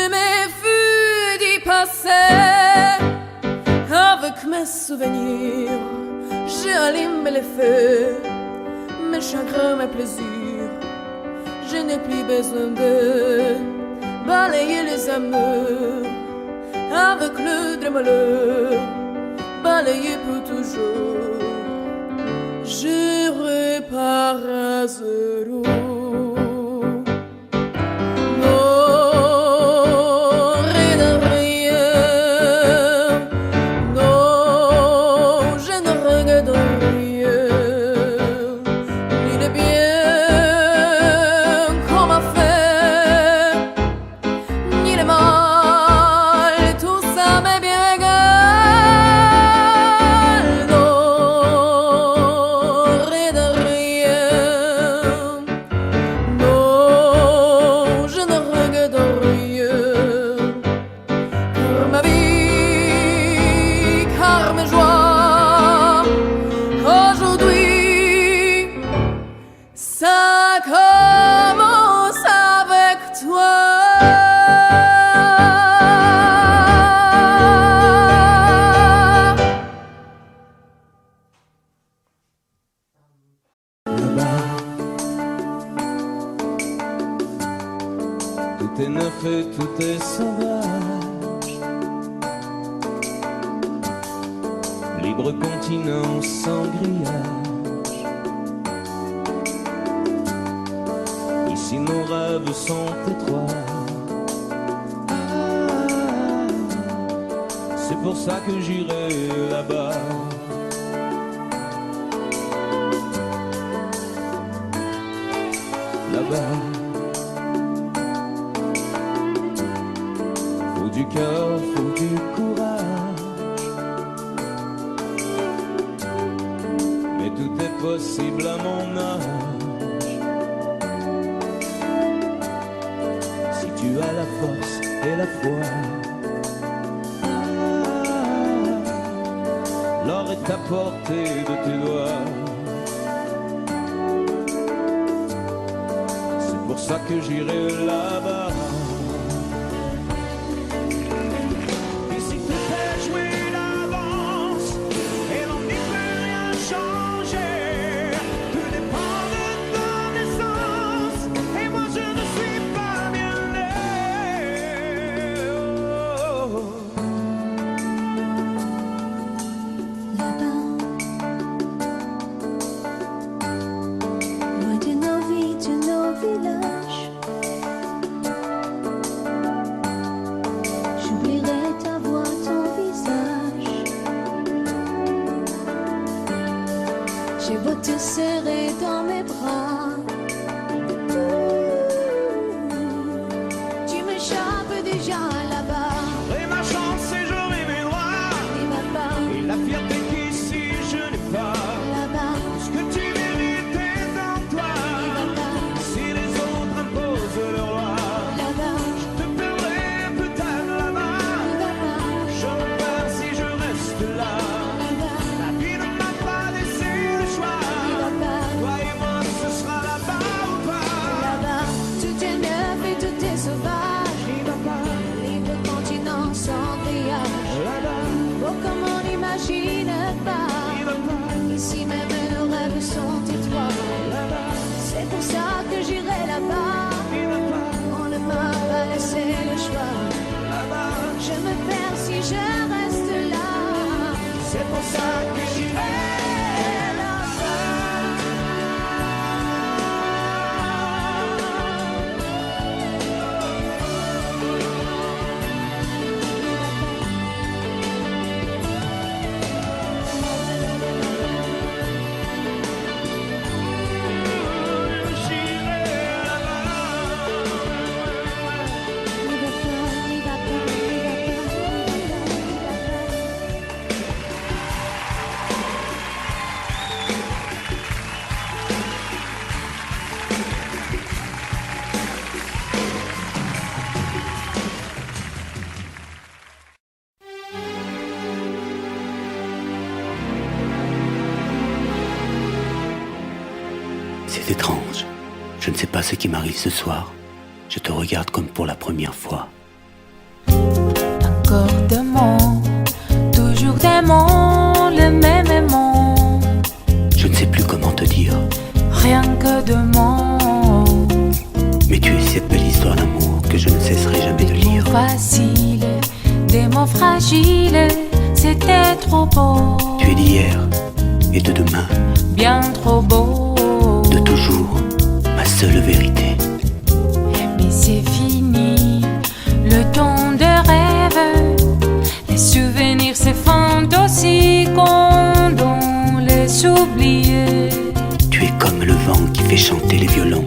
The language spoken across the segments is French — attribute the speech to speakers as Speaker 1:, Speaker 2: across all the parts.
Speaker 1: Je m'effuis d'y passer avec mes souvenirs. J'allume les feux, mes chagrins, mes plaisirs. Je n'ai plus besoin de balayer les amours avec le de malheur, balayer pour toujours. Je repars à zéro.
Speaker 2: Tout est neuf et tout est sauvage. Libre continent sans grillage. Ici nos rêves sont étroits. C'est pour ça que j'irai là-bas. Là-bas. Faut du cœur, faut du courage. Mais tout est possible à mon âge. Si tu as la force et la foi, l'or est à portée de tes doigts. C'est pour ça que j'irai là-bas.
Speaker 1: J'ai beau te serrer dans mes bras, tu m'échappes déjà là-bas.
Speaker 2: J'aurai ma chance et j'aurai mes droits.
Speaker 1: Et ma part,
Speaker 2: Et la fierté qu'ici je n'ai pas.
Speaker 1: là-bas,
Speaker 2: Ce que tu mérites est en toi.
Speaker 1: et ma part,
Speaker 2: Si les autres imposent leur loi,
Speaker 1: là-bas,
Speaker 2: je te perdrai peut-être là-bas.
Speaker 1: et ma part,
Speaker 2: Je repars si je reste là.
Speaker 1: là-bas,
Speaker 2: La vie ne m'a pas laissé le choix.
Speaker 1: et ma part,
Speaker 2: Toi et moi, ce sera là-bas ou pas.
Speaker 1: là-bas. Tout est neuf et tout est sauvage.
Speaker 2: Et ma part,
Speaker 1: Libre continent sans grillage.
Speaker 2: là-bas,
Speaker 1: Oh, comme on n'imagine pas.
Speaker 2: et ma part,
Speaker 1: Ici même nos rêves sont étroits.
Speaker 2: là-bas,
Speaker 1: C'est pour ça que j'irai là-bas.
Speaker 2: et ma part,
Speaker 1: On ne m'a pas laissé le choix.
Speaker 2: là-bas.
Speaker 1: Je me perds si je reste là.
Speaker 2: C'est pour ça que j'irai
Speaker 3: C'est étrange. Je ne sais pas ce qui m'arrive ce soir. Je te regarde comme pour la première fois. Encore d'aimant, toujours d'aimant, le même aimant.
Speaker 4: Je ne sais plus comment te dire.
Speaker 3: Rien que d'aimant.
Speaker 4: Mais tu es cette belle histoire d'amour que je ne cesserai jamais de lire.
Speaker 3: Des mots faciles, des mots fragiles, c'était trop beau.
Speaker 4: Tu es d'hier et de demain,
Speaker 3: bien trop beau.
Speaker 4: de toujours, ma seule vérité.
Speaker 3: Mais c'est fini, le temps de rêve. Les souvenirs s'effondrent aussi quand on les oublie.
Speaker 4: Tu es comme le vent qui fait chanter les violons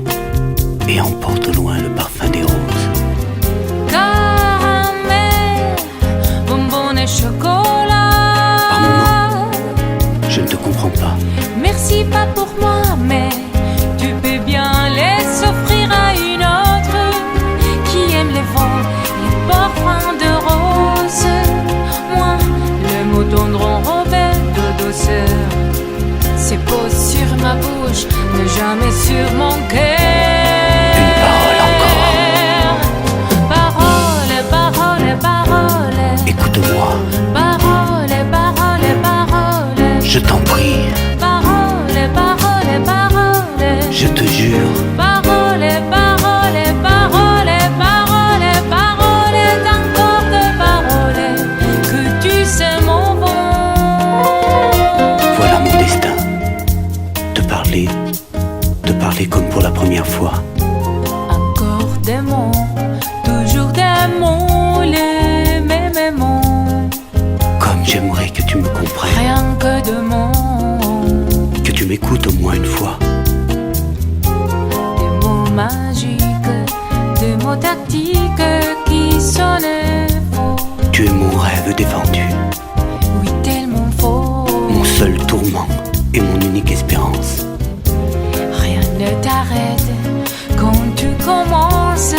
Speaker 4: et emporte au loin le parfum des roses.
Speaker 3: Caramel, bonbons et chocolat.
Speaker 4: Par moments, je ne te comprends pas.
Speaker 3: Merci pas pour moi, mais tu peux bien les offrir à une autre qui aime les vents, les parfums de rose. Moi, le mot tendre enrobé de douceur, c'est posé sur ma bouche, mais jamais sur mon cœur.
Speaker 4: Une parole encore.
Speaker 3: Parole, parole, parole.
Speaker 4: Écoute-moi,
Speaker 3: Parole, parole, parole.
Speaker 4: je t'en prie,
Speaker 3: Parole, parole, parole.
Speaker 4: je te jure.
Speaker 3: Parole, parole, parole, parole, parole, encore de paroles que tu sais mon bon.
Speaker 4: Voilà mon destin. Te parler comme pour la première fois.
Speaker 3: Encore des mots, toujours des mots, les mêmes mots.
Speaker 4: Comme j'aimerais que tu me comprennes,
Speaker 3: Rien que de mots,
Speaker 4: que tu m'écoutes au moins une fois.
Speaker 3: des mots magiques, des mots tactiques qui sonnent faux.
Speaker 4: Tu es mon rêve défendu,
Speaker 3: Oui, tellement faux.
Speaker 4: mon seul tourment et mon unique espérance.
Speaker 3: Rien ne t'arrête quand tu commences.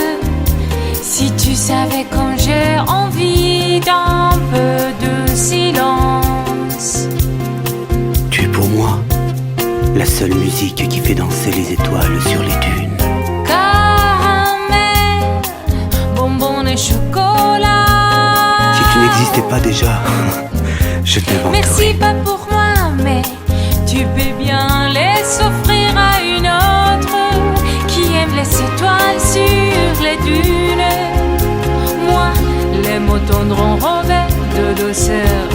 Speaker 3: Si tu savais quand j'ai envie d'un peu de silence.
Speaker 4: Tu es pour moi la seule musique qui fait danser les étoiles sur les dunes.
Speaker 3: Caramel, bonbons et chocolat.
Speaker 4: Si tu n'existais pas déjà, je t'inventerais.
Speaker 3: Merci pas pour moi, mais tu peux bien les offrir à une autre qui aime les étoiles sur les dunes. Moi, les mots tendres enrobés de douceur,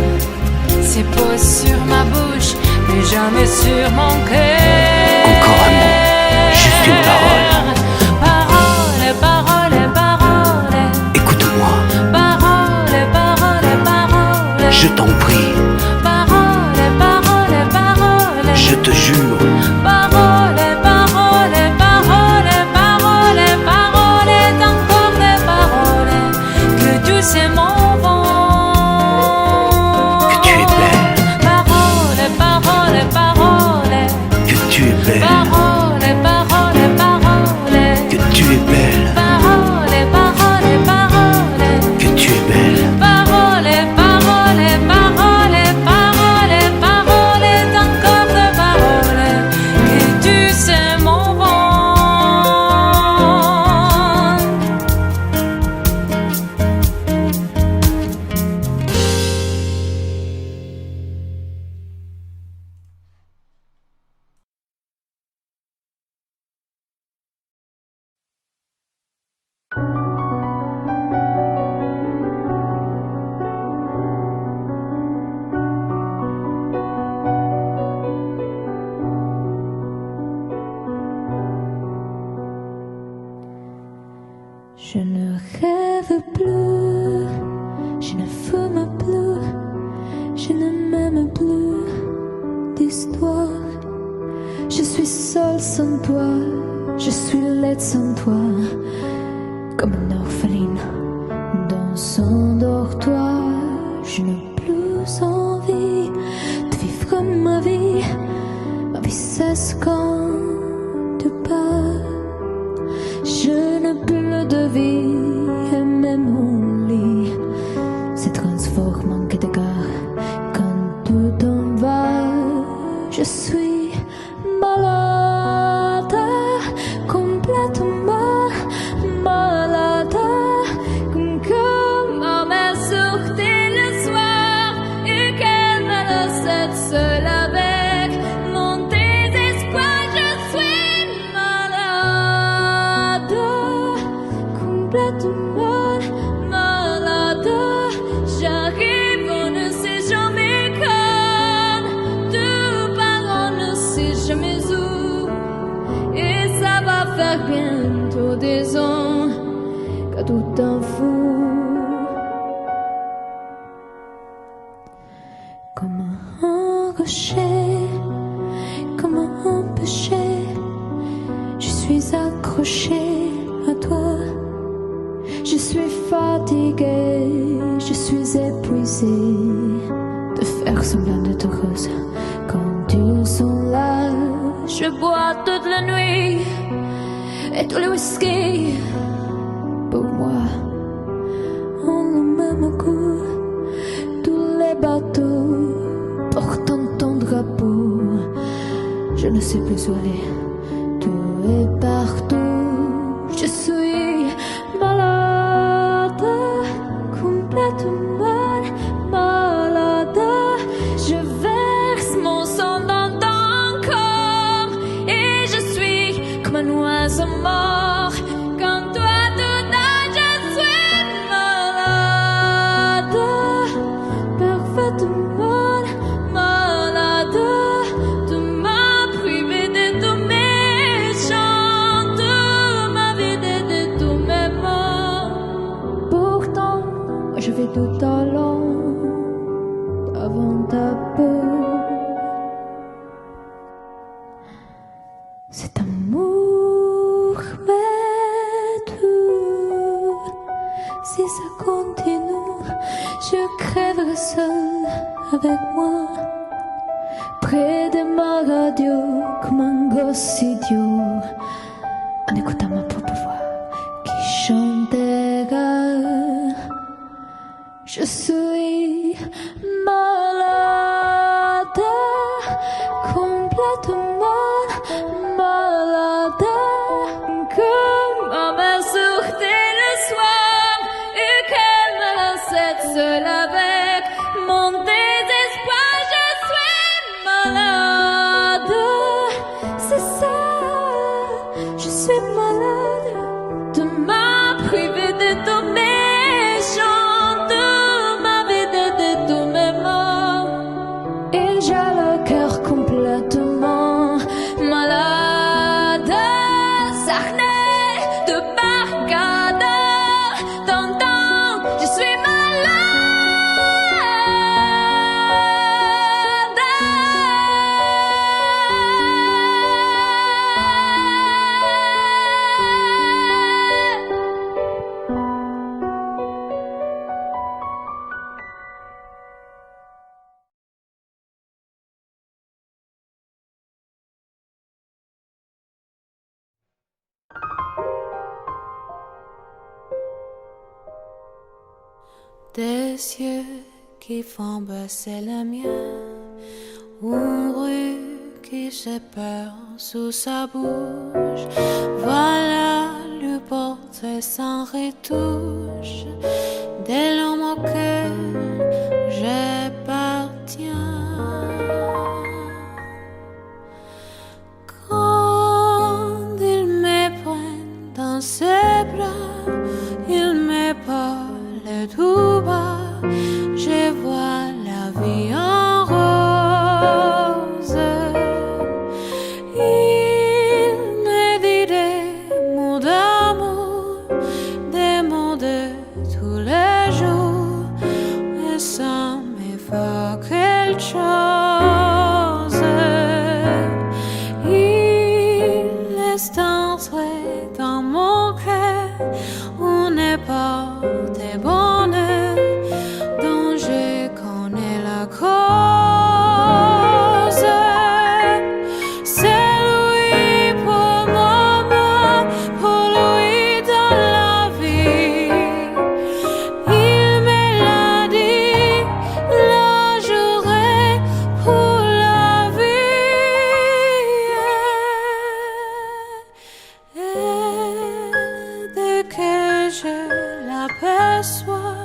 Speaker 3: c'est posé sur ma bouche, mais jamais sur mon cœur.
Speaker 4: Encore un mot, juste une parole.
Speaker 3: Parole, parole, parole.
Speaker 4: Écoute-moi,
Speaker 3: Parole, parole, parole.
Speaker 4: je t'en prie,
Speaker 3: Parole, parole, parole.
Speaker 4: je te jure.
Speaker 3: Parole, parole, parole, parole, parole, encore des paroles que tu sais mon vent.
Speaker 4: Que tu es belle,
Speaker 3: Parole, parole, parole.
Speaker 4: que tu es belle,
Speaker 3: Parole, parole, parole.
Speaker 4: que tu es belle,
Speaker 3: Parole, parole, parole.
Speaker 4: que tu es belle.
Speaker 3: Parole, parole, parole, parole, parole, encore de paroles que tu sais mon vent.
Speaker 1: Je ne rêve plus, je ne fume plus, je ne m'aime plus d'histoire. Je suis seule sans toi, je suis laide sans toi, comme une orpheline dans son dortoir. Je n'ai plus envie de vivre ma vie cesse quand tu pars. Je n'ai plus de vie et même mon lit se transforme en quai de gare quand tu t'en vas. Je suis malade, complètement malade, comme ma mère sur accrochée comme un péché. Je suis accrochée à toi. Je suis fatiguée, je suis épuisée de faire semblant d'être heureuse quand ils sont là. Je bois toute la nuit et tous les whisky pour moi ont le même goût. Tous les bateaux portant ton drapeau, je ne sais plus où aller. Tout est partout. Je suis malade, complètement malade. Je verse mon sang dans ton corps et je suis comme un oiseau mort. Quand toi tout âge, je suis malade, parfaitement malade. Tu m'as privé de tous mes chants, tu m'as vidé de tous mes mots. Pourtant, je vais tout allant avant ta peau. Cet amour m'est tout. Si ça continue, je crèverai seule avec moi, près de ma radio, comme un gosse idiot, en écoutant ma propre voix qui chantera. Je suis malade, complètement malade, comme ma mère sortait le soir et qu'elle me laissait seule avec mon désespoir. Je suis malade, c'est ça, je suis malade. Tu m'as privé de tous mes chants, tu m'as vidé de tous mes mots, et j'ai le cœur complètement malade. Sarney de Barcade, t'entends, je suis
Speaker 3: Des yeux qui font baisser les miens, une rue qui se perd sous sa bouche. Voilà le portrait sans retouche de l'homme auquel j'appartiens. Quand il me prend dans ses bras, il me parle tout bas, je vois la vie en rose. Il me dit des mots d'amour, des mots de tous les jours, et ça me fait quelque chose. Il laisse entrer dans mon cœur une porte de bonheur dont je connais la cause. C'est lui pour moi, pour lui dans la vie. Il me l'a dit, la journée pour la vie. Et dès que je l'aperçois,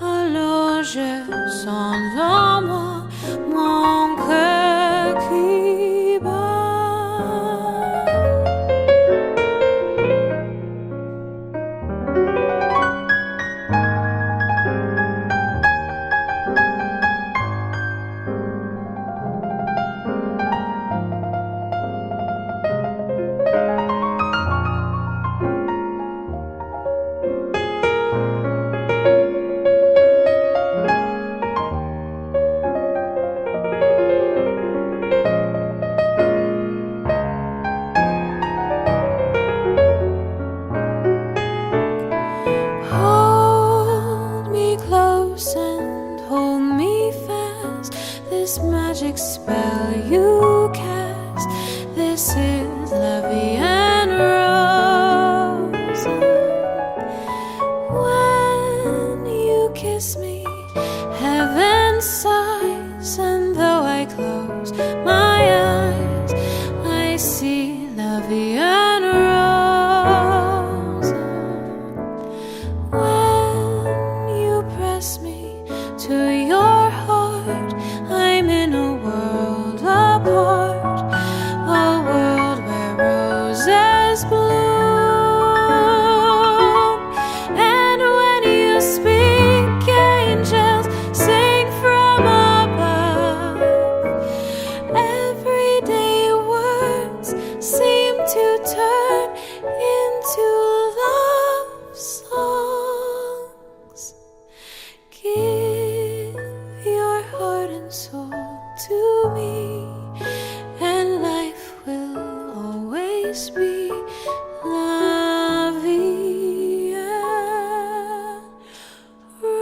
Speaker 3: alors je sens en moi mon cœur qui bat.
Speaker 1: kiss me, heaven sighs, and though I close my eyes, I see la vie en rose. When you press me to your heart, I'm in a world apart, a world where roses bloom. And when you speak, angels sing from above. Everyday words seem to turn into love songs. Give your heart and soul to me, and life will always be la vie en rose.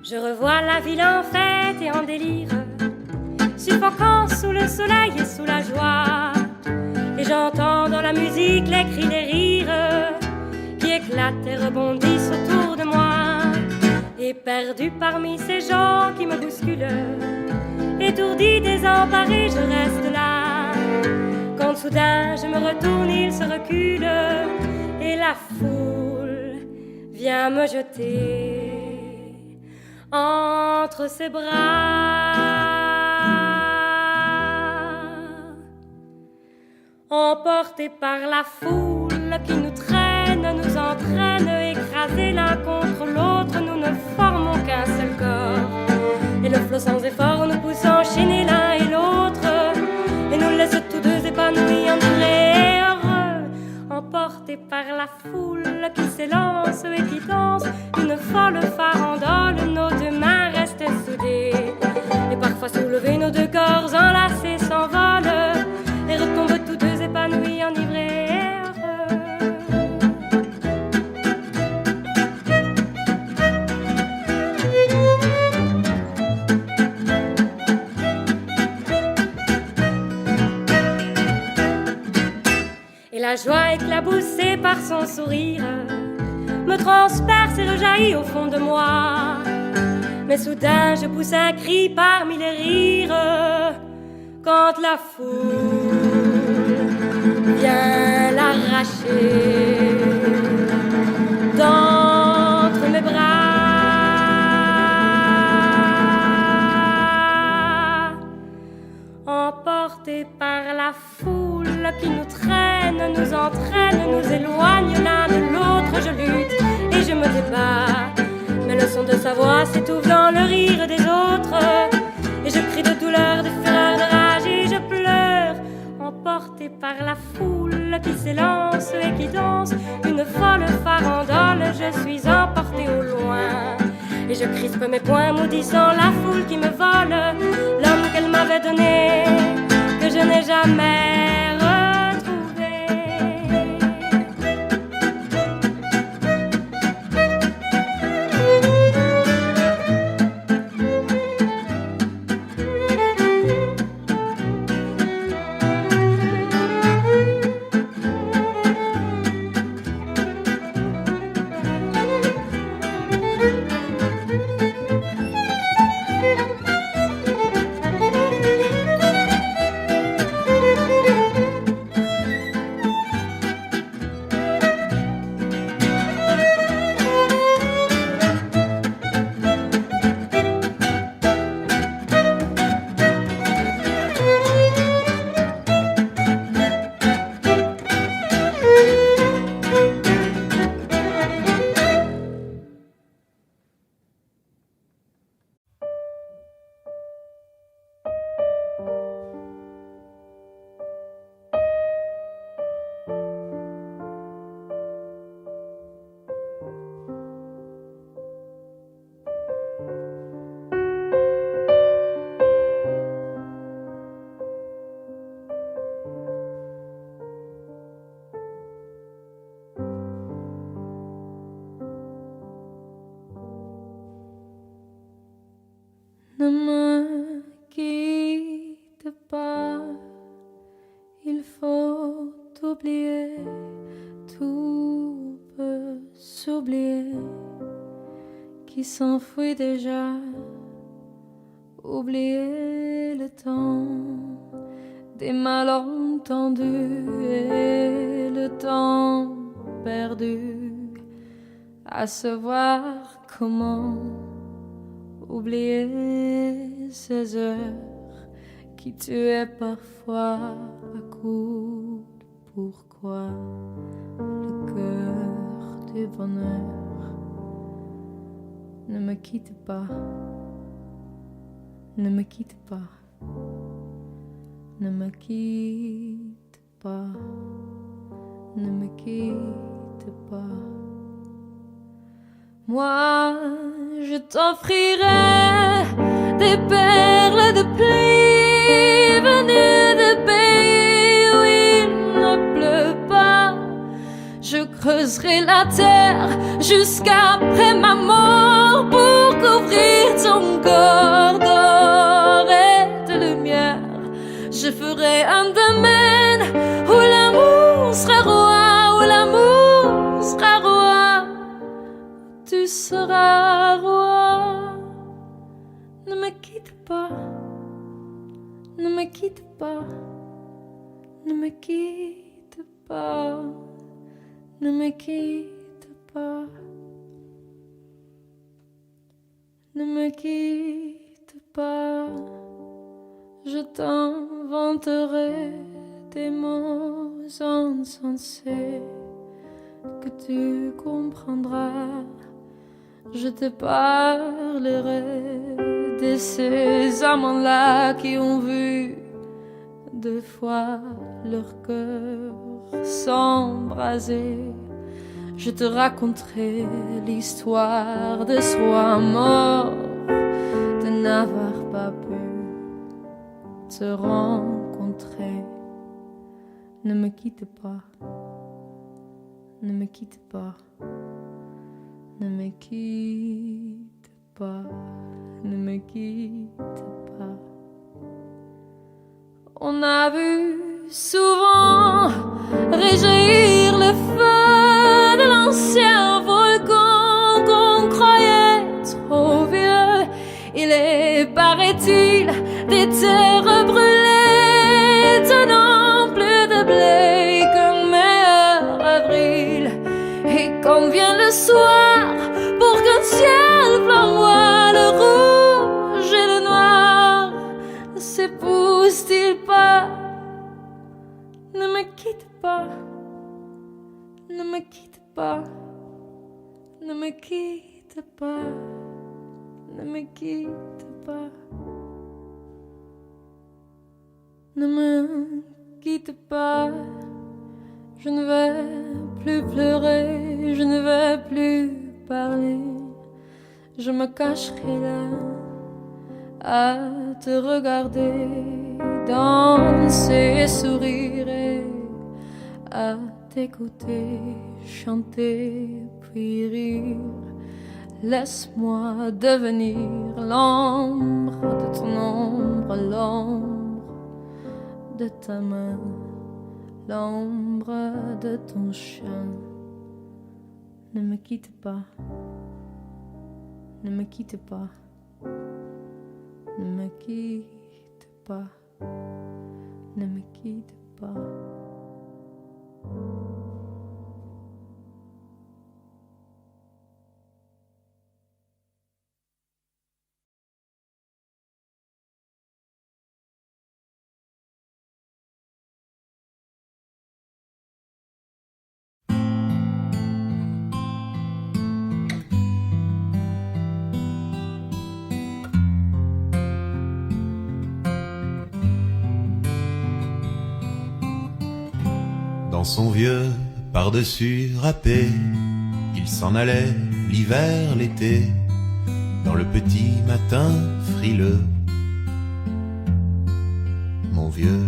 Speaker 5: Je revois la ville en fête et en délire, suffocant sous le soleil et sous la joie. Et j'entends dans la musique les cris des rires qui éclatent et rebondissent autour de moi. Et perdu parmi ces gens qui me bousculent, étourdi, désemparé, je reste là. Quand soudain je me retourne, il se recule et la foule vient me jeter entre ses bras. Emportés par la foule qui nous traîne, nous entraîne, écrasés l'un contre l'autre, nous ne formons qu'un seul corps. Et le flot sans effort nous pousse enchaîner l'un et l'autre, et nous laisse tous deux épanouis, enivrés et heureux. Emportés par la foule qui s'élance et qui danse une folle farandole, nos deux mains restent soudées, et parfois soulevés, nos deux corps enlacés s'envolent et retombent tous deux épanouis, enivrés et heureux. Et la joie éclaboussée par son sourire me transperce et rejaillit au fond de moi. Mais soudain je pousse un cri parmi les rires quand la foule vient l'arracher d'entre mes bras. Emportés par la foule qui nous traîne, nous entraîne, nous éloigne l'un de l'autre, je lutte et je me débat. Mais le son de sa voix s'étouffe dans le rire des autres, et je crie de douleur, de fureur, de rage et je pleure. Emporté par la foule qui s'élance et qui danse une folle farandole, je suis emporté au loin. Et je crispe mes poings maudissant la foule qui me vole l'homme qu'elle m'avait donné, que je n'ai jamais retrouvé.
Speaker 1: s'oublier, tout peut s'oublier, qui s'enfuit déjà. Oublier le temps des malentendus et le temps perdu à savoir comment oublier ces heures qui tuaient parfois à coups de pourquoi le cœur du bonheur. Ne me quitte pas. Ne me quitte pas, ne me quitte pas, ne me quitte pas. Moi, je t'offrirai des perles de pluie venues de pays où il ne pleut pas. Je creuserai la terre jusqu'après ma mort pour couvrir ton corps d'or et de lumière. Je ferai un domaine où l'amour sera roi, où l'amour sera roi, tu seras roi. Ne me quitte pas, ne me quitte pas, ne me quitte pas, ne me quitte pas, ne me quitte pas. Je t'inventerai des mots insensés que tu comprendras. Je te parlerai de ces amants-là qui ont vu deux fois leur cœur s'embraser. Je te raconterai l'histoire de ce roi mort, de n'avoir pas pu te rencontrer. Ne me quitte pas, ne me quitte pas, ne me quitte pas, ne me quitte pas. On a vu souvent réjaillir le feu de l'ancien volcan qu'on croyait trop vieux. Il est, paraît-il, des terres brûlées, tenant plus de blé qu'un meilleur avril. Et quand vient le soir, pour qu'un ciel flamboie, le rouge et le noir ne s'épousent-ils pas? Ne me quitte pas, ne me quitte pas, ne me quitte pas, ne me quitte pas. Ne me quitte pas, je ne vais plus pleurer, je ne vais plus parler. Je me cacherai là à te regarder danser et sourire et à t'écouter chanter puis rire. Laisse-moi devenir l'ombre de ton ombre, l'ombre de ta main, l'ombre de ton chien. Ne me quitte pas, ne me quitte pas, ne me quitte pas, ne me quitte pas.
Speaker 6: Dans son vieux par-dessus râpé, il s'en allait l'hiver, l'été, dans le petit matin frileux. Mon vieux,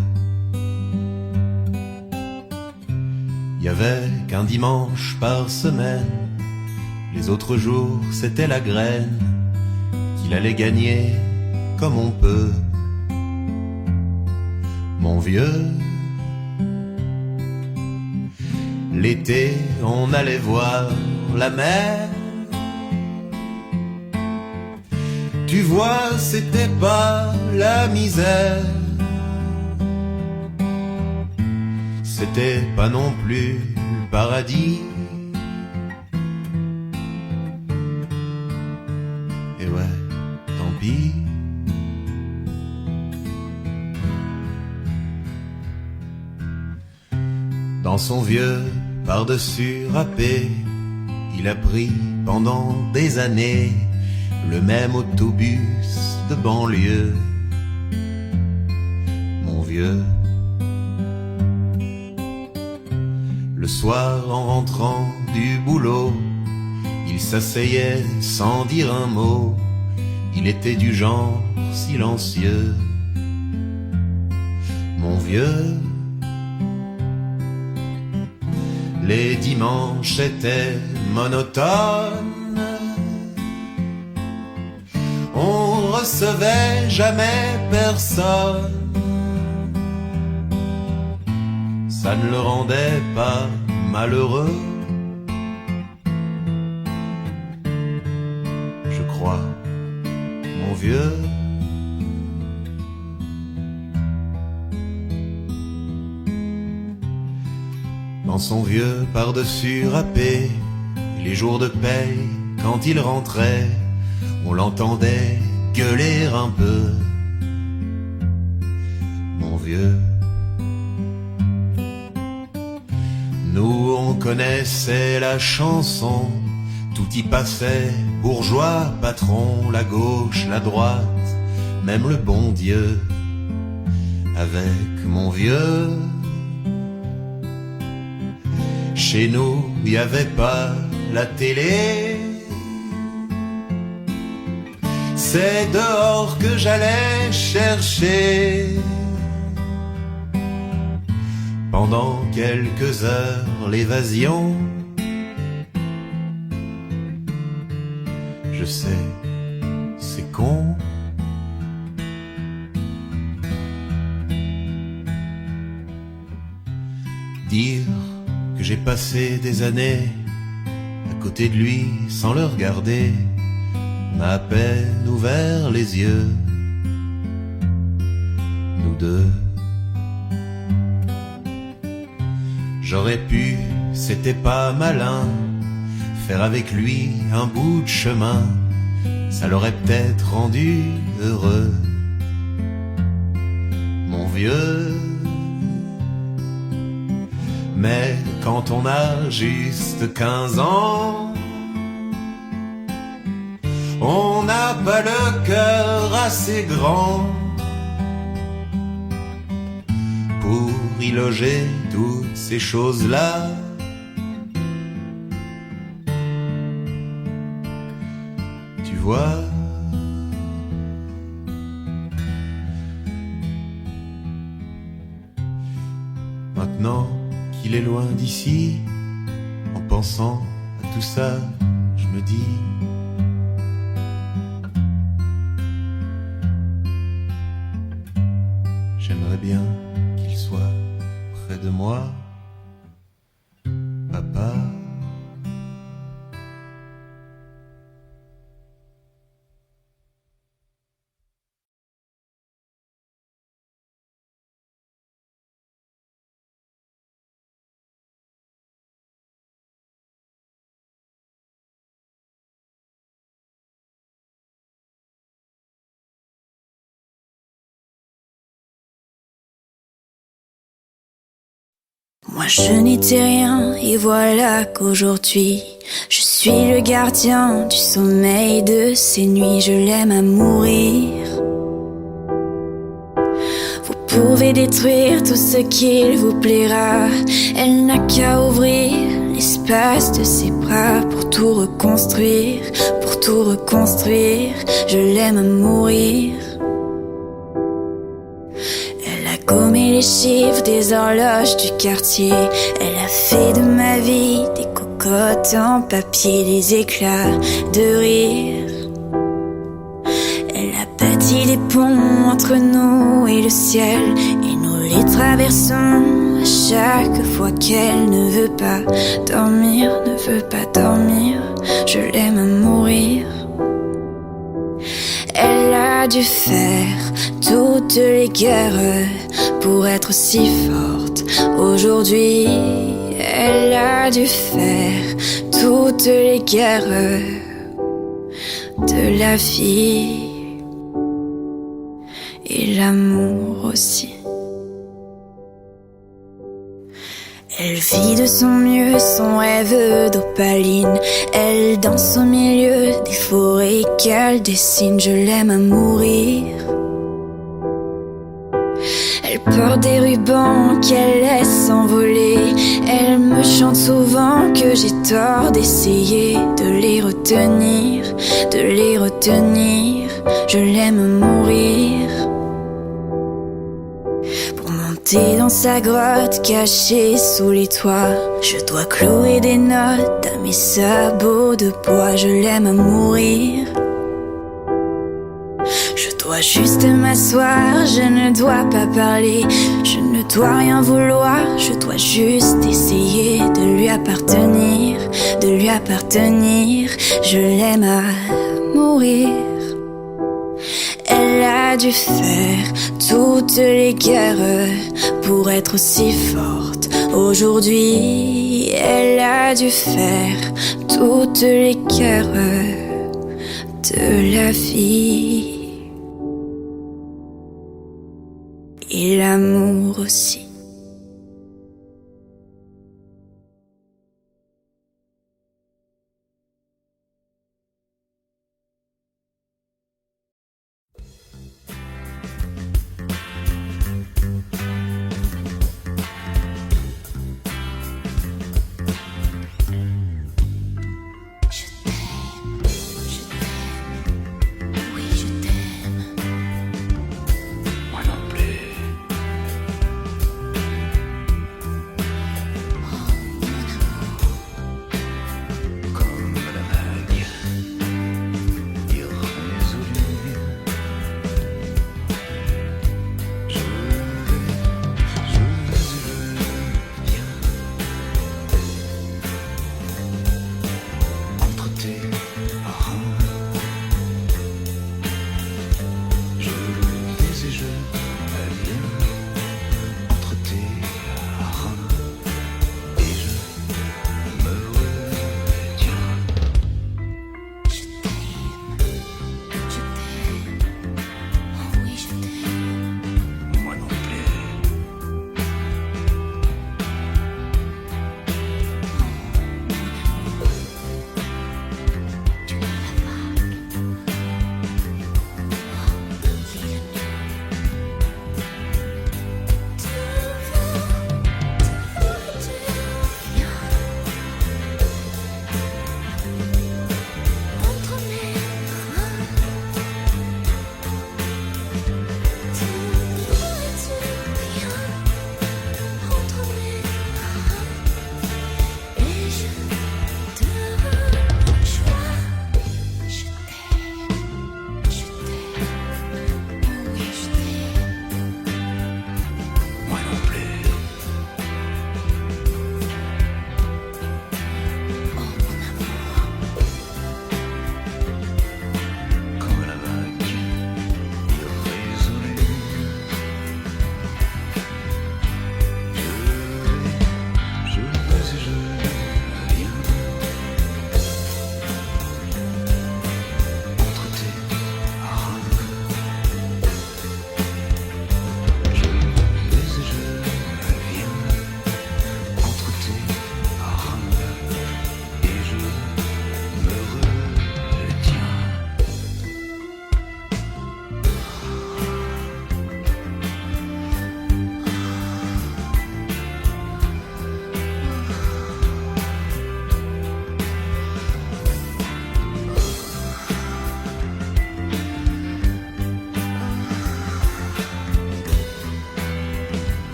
Speaker 6: il y avait qu'un dimanche par semaine, les autres jours c'était la graine qu'il allait gagner comme on peut. Mon vieux, L'été, on allait voir la mer. Tu vois, c'était pas la misère. C'était pas non plus le paradis. Et ouais, tant pis. Dans son vieux par-dessus râpé, il a pris pendant des années le même autobus de banlieue. Mon vieux. Le soir, en rentrant du boulot, il s'asseyait sans dire un mot. Il était du genre silencieux. Mon vieux. Les dimanches étaient monotones. On recevait jamais personne. Ça ne le rendait pas malheureux, je crois, mon vieux. Dans son vieux par-dessus râpé, les jours de paye, quand il rentrait, on l'entendait gueuler un peu. Mon vieux. Nous on connaissait la chanson, tout y passait, bourgeois, patron, la gauche, la droite, même le bon Dieu. Avec mon vieux, chez nous, il n'y avait pas la télé. C'est dehors que j'allais chercher. Pendant quelques heures, l'évasion. Je sais, c'est con. Dire que j'ai passé des années à côté de lui sans le regarder m'a à peine ouvert les yeux. Nous deux. J'aurais pu, c'était pas malin, faire avec lui un bout de chemin, ça l'aurait peut-être rendu heureux. Mon vieux. Mais quand on a juste 15 ans, on n'a pas le cœur assez grand pour y loger toutes ces choses-là. Tu vois, maintenant qu'il est loin d'ici, en pensant à tout ça, je me dis j'aimerais bien qu'il soit près de moi, papa.
Speaker 1: Moi je n'étais rien et voilà qu'aujourd'hui je suis le gardien du sommeil de ces nuits. Je l'aime à mourir. Vous pouvez détruire tout ce qu'il vous plaira, elle n'a qu'à ouvrir l'espace de ses bras pour tout reconstruire, pour tout reconstruire. Je l'aime à mourir. Gommé les chiffres des horloges du quartier, elle a fait de ma vie des cocottes en papier, des éclats de rire. Elle a bâti des ponts entre nous et le ciel, et nous les traversons à chaque fois qu'elle ne veut pas dormir, ne veut pas dormir. Je l'aime à mourir. Elle a dû faire toutes les guerres pour être si forte. Aujourd'hui, elle a dû faire toutes les guerres de la vie et l'amour aussi. Elle vit de son mieux son rêve d'opaline. Elle danse au milieu des forêts qu'elle dessine. Je l'aime à mourir. Elle porte des rubans qu'elle laisse s'envoler. Elle me chante souvent que j'ai tort d'essayer de les retenir, de les retenir. Je l'aime à mourir. Dans sa grotte cachée sous les toits, je dois clouer des notes à mes sabots de bois. Je l'aime à mourir. Je dois juste m'asseoir, je ne dois pas parler, je ne dois rien vouloir, je dois juste essayer de lui appartenir, de lui appartenir. Je l'aime à mourir. Elle a dû faire toutes les guerres pour être aussi forte. Aujourd'hui, elle a dû faire toutes les guerres de la vie et l'amour aussi.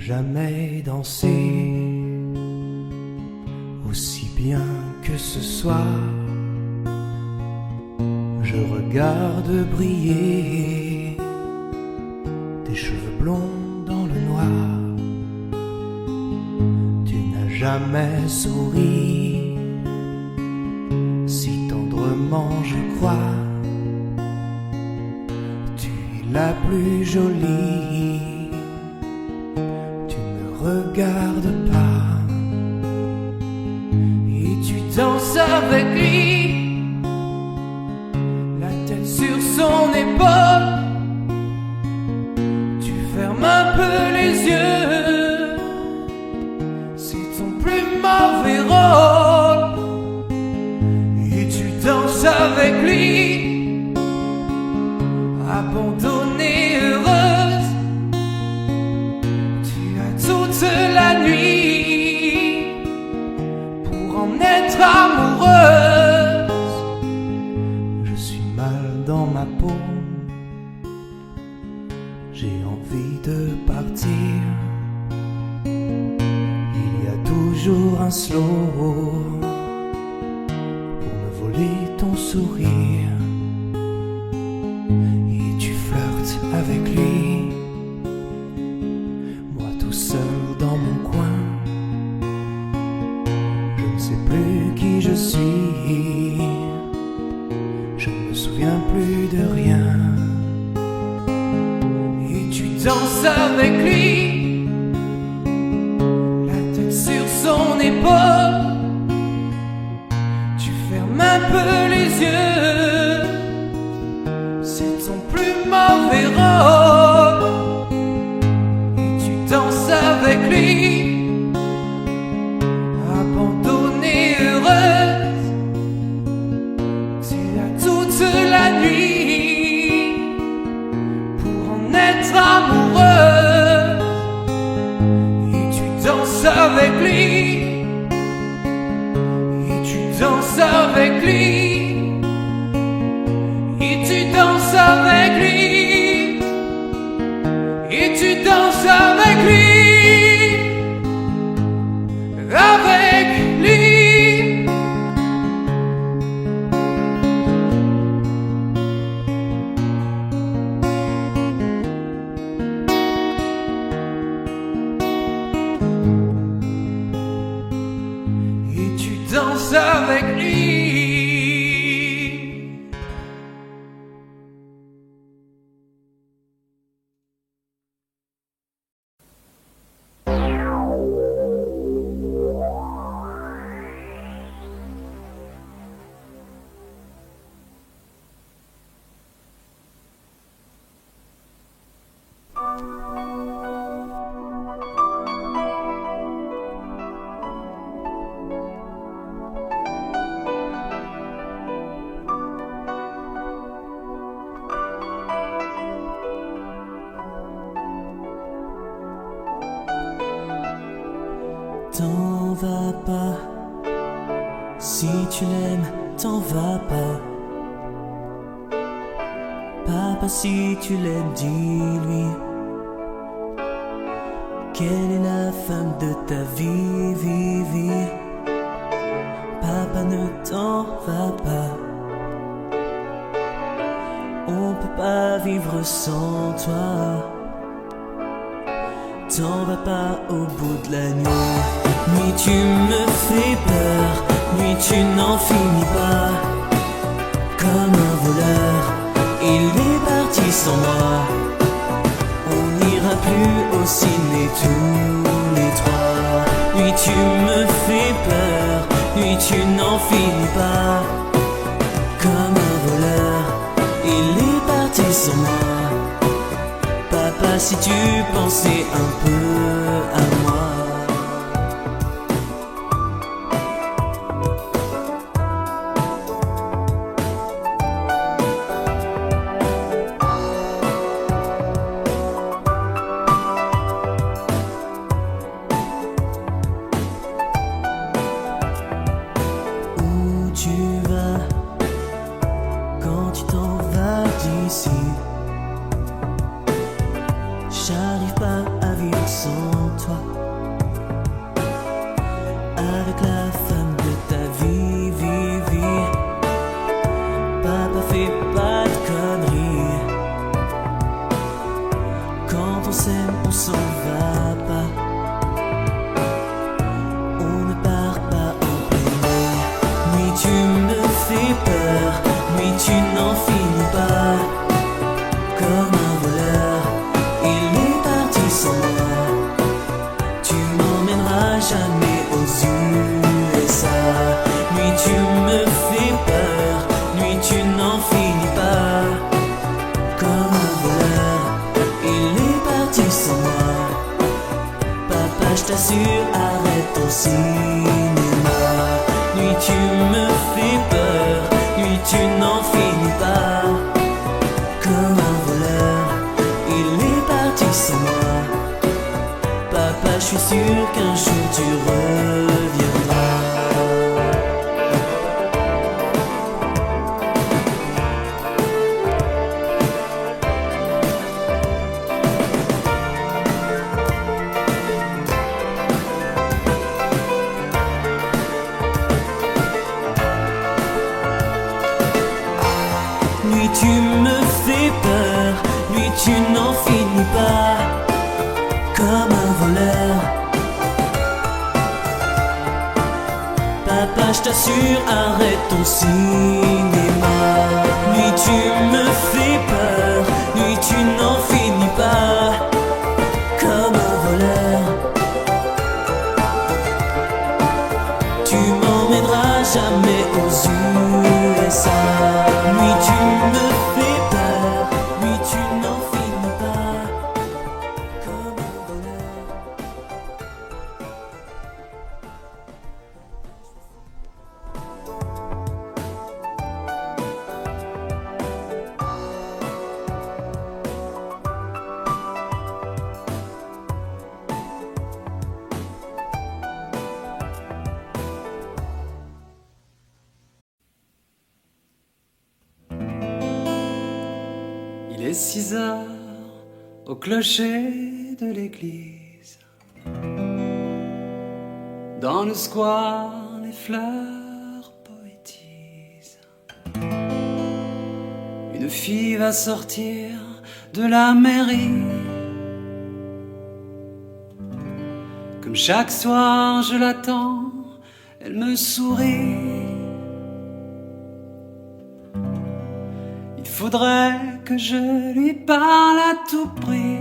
Speaker 7: jamais dansé aussi bien que ce soir. Je regarde briller tes cheveux blonds dans le noir. Tu n'as jamais souri si tendrement, je crois. Tu es la plus jolie. Tu ne regardes pas et tu danses avec lui, la tête sur son épaule. Tu fermes un peu les yeux, c'est ton plus mauvais rôle. Et tu danses avec lui, abandonnée, heureuse. Tu as toute la nuit pour en être amoureuse. Je suis mal dans ma peau, j'ai envie de partir. Il y a toujours un slow pour me voler ton sourire. Et tu flirtes avec lui, moi tout seul dans mon coin. Je ne sais plus qui je suis, je ne me souviens plus de rien. Et tu danses avec lui, la tête sur son épaule. Tu fermes un peu les yeux, c'est ton plus mauvais rôle. Et tu danses avec lui, abandonnée, heureuse. Tu as toute la nuit pour en être amoureuse. Et tu danses avec lui, et tu danses avec lui, et tu danses avec lui, et tu danses avec lui, avec lui. Et tu danses avec lui.
Speaker 8: T'en vas pas, si tu l'aimes, t'en vas pas. Papa, si tu l'aimes, dis-lui quelle est la femme de ta vie, vie, vie. Papa, ne t'en va pas, on peut pas vivre sans toi. T'en vas pas au bout de la nuit. Nuit tu me fais peur, nuit tu n'en finis pas. Comme un voleur, il est parti sans moi. On n'ira plus au ciné tous les trois. Nuit tu me fais peur, nuit tu n'en finis pas. Comme un voleur, il est parti sans moi. Papa, si tu pensais un peu à moi. Où tu vas quand tu t'en vas d'ici? J'arrive pas à vivre sans tu me fais peur, nuit tu n'en finis pas. Comme un voleur, il est parti sans moi. Tu m'emmèneras jamais aux USA. Nuit tu me fais peur, nuit tu n'en finis pas. Comme un voleur, il est parti sans moi. Papa, je t'assure, arrête ton cinéma. Nuit tu me fais peur, nuit tu n'en finis pas. Comme un voleur, il est parti sans moi. Papa, je suis sûr qu'un jour tu reviendras. Nuit tu me fais peur, nuit tu n'en finis pas. Comme un voleur. Papa, je t'assure, arrête ton cinéma. Nuit tu me fais peur, nuit tu n'en finis pas. Comme un voleur. Tu m'emmèneras jamais aux USA. Nuit tu me fais peur, nuit tu n'en finis pas. Comme un voleur.
Speaker 7: Il est 6 heures au clocher de l'église. Dans le square, les fleurs poétisent. Une fille va sortir de la mairie. Comme chaque soir, je l'attends, elle me sourit. Il faudrait que je lui parle à tout prix.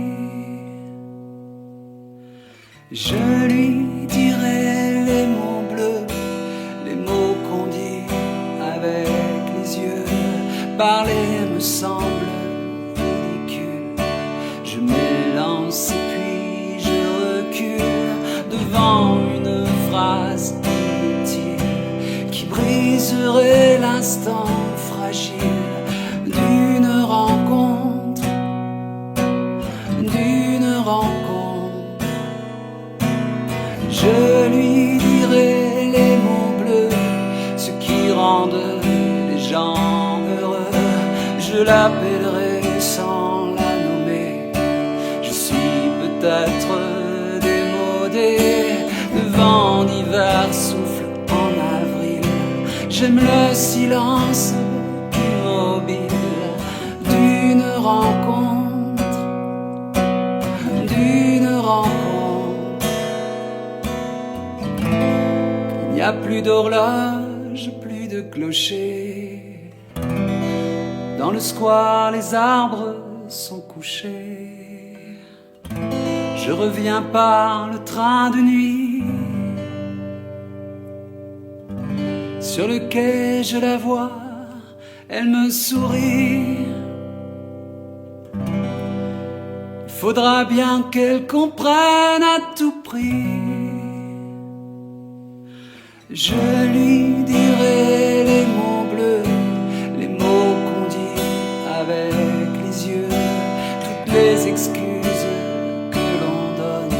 Speaker 7: Je lui dirai les mots bleus, les mots qu'on dit avec les yeux. Parler me semble ridicule. Je m'élance et puis je recule devant une phrase inutile qui briserait l'instant fragile d'une rencontre, d'une rencontre. Je lui dirai les mots bleus, ceux qui rendent les gens heureux. Je l'appellerai sans la nommer. Je suis peut-être démodé, le vent d'hiver souffle en avril. J'aime le silence immobile d'une rencontre, d'une rencontre. Il n'y a plus d'horloge, plus de clocher. Dans le square, les arbres sont couchés. Je reviens par le train de nuit. Sur le quai, je la vois, elle me sourit. Il faudra bien qu'elle comprenne à tout prix. Je lui dirai les mots bleus, les mots qu'on dit avec les yeux. Toutes les excuses que l'on donne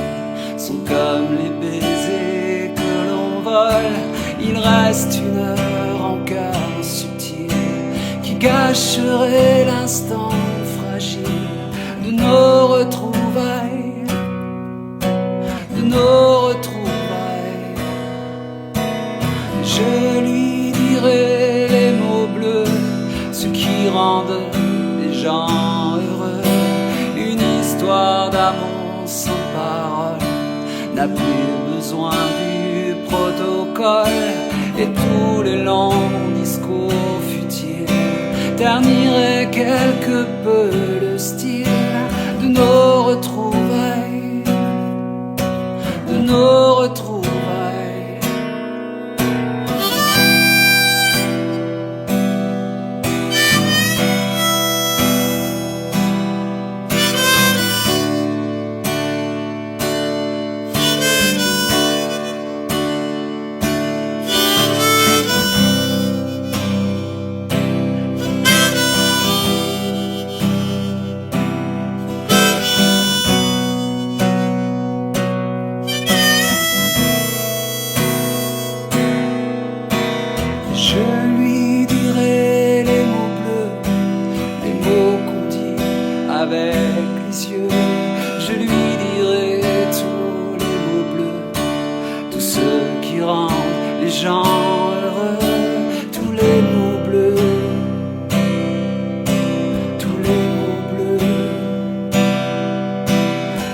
Speaker 7: sont comme les baisers que l'on vole. Il reste une rancœur subtile qui gâcherait l'instant fragile de nos retrouvailles, de nos retrouvailles. Je lui dirai les mots bleus, ceux qui rendent les gens heureux. Une histoire d'amour sans parole n'a plus besoin du protocole. Et tous les longs quelque peu le style de nos retrouvailles, de nos retrouvailles. Je lui dirai les mots bleus, les mots qu'on dit avec les yeux. Je lui dirai tous les mots bleus, tous ceux qui rendent les gens heureux. Tous les mots bleus, tous les mots bleus,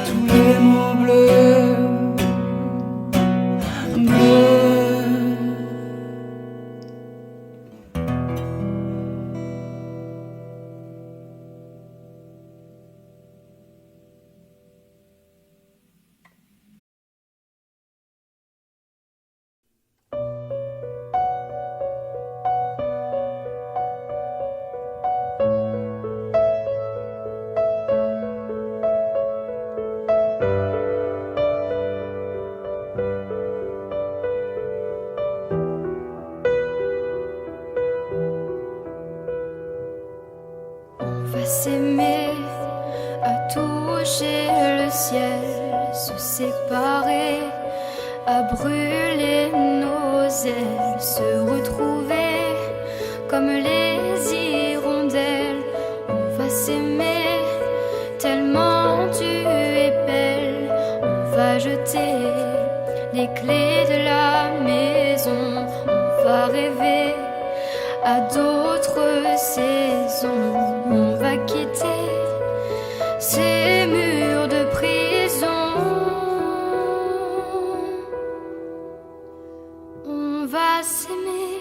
Speaker 7: tous les mots bleus, bleus.
Speaker 1: S'aimer, à toucher le ciel, se séparer, à brûler nos ailes, se retrouver comme les hirondelles. On va s'aimer tellement tu es belle. On va jeter les clés de la maison. On va rêver à d'autres saisons. On va quitter ces murs de prison. On va s'aimer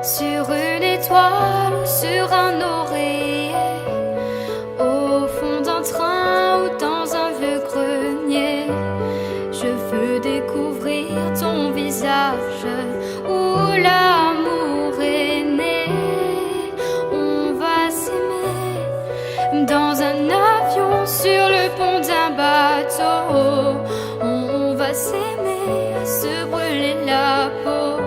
Speaker 1: sur une étoile ou sur un oreiller, au fond d'un train ou dans un vieux grenier. Je veux découvrir ton visage où l'amour est né. On va s'aimer dans un avion, sur le pont d'un bateau. On va s'aimer, à se brûler la peau,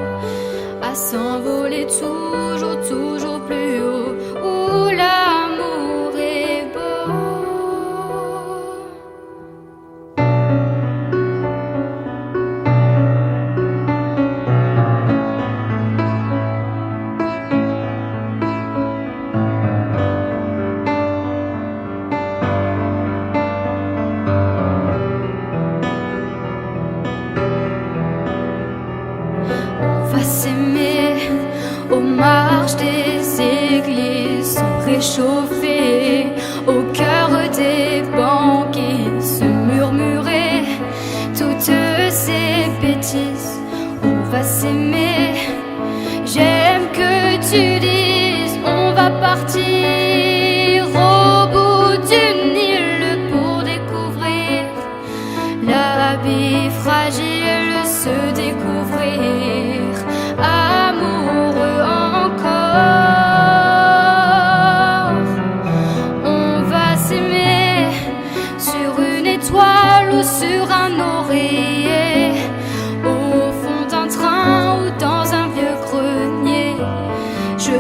Speaker 1: à s'envoler toujours, toujours plus haut, où l'amour est beau. On va s'aimer aux marches des églises, se réchauffer au cœur des banquiers, se murmurer toutes ces bêtises. On va s'aimer, j'aime que tu dises, on va partir au bout d'une île pour découvrir la vie fragile, se découvrir amoureux encore. On va s'aimer sur une étoile ou sur un oreiller, au fond d'un train ou dans un vieux grenier. Je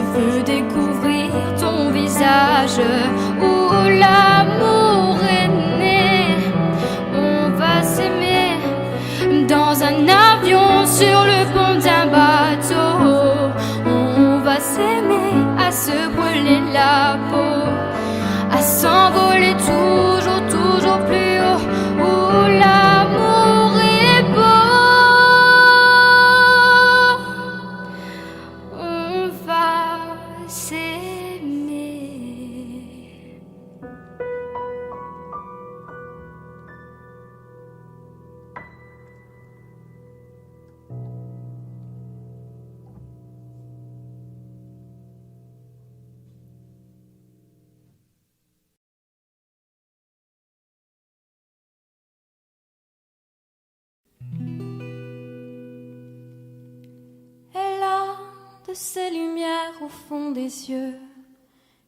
Speaker 1: de ces lumières au fond des yeux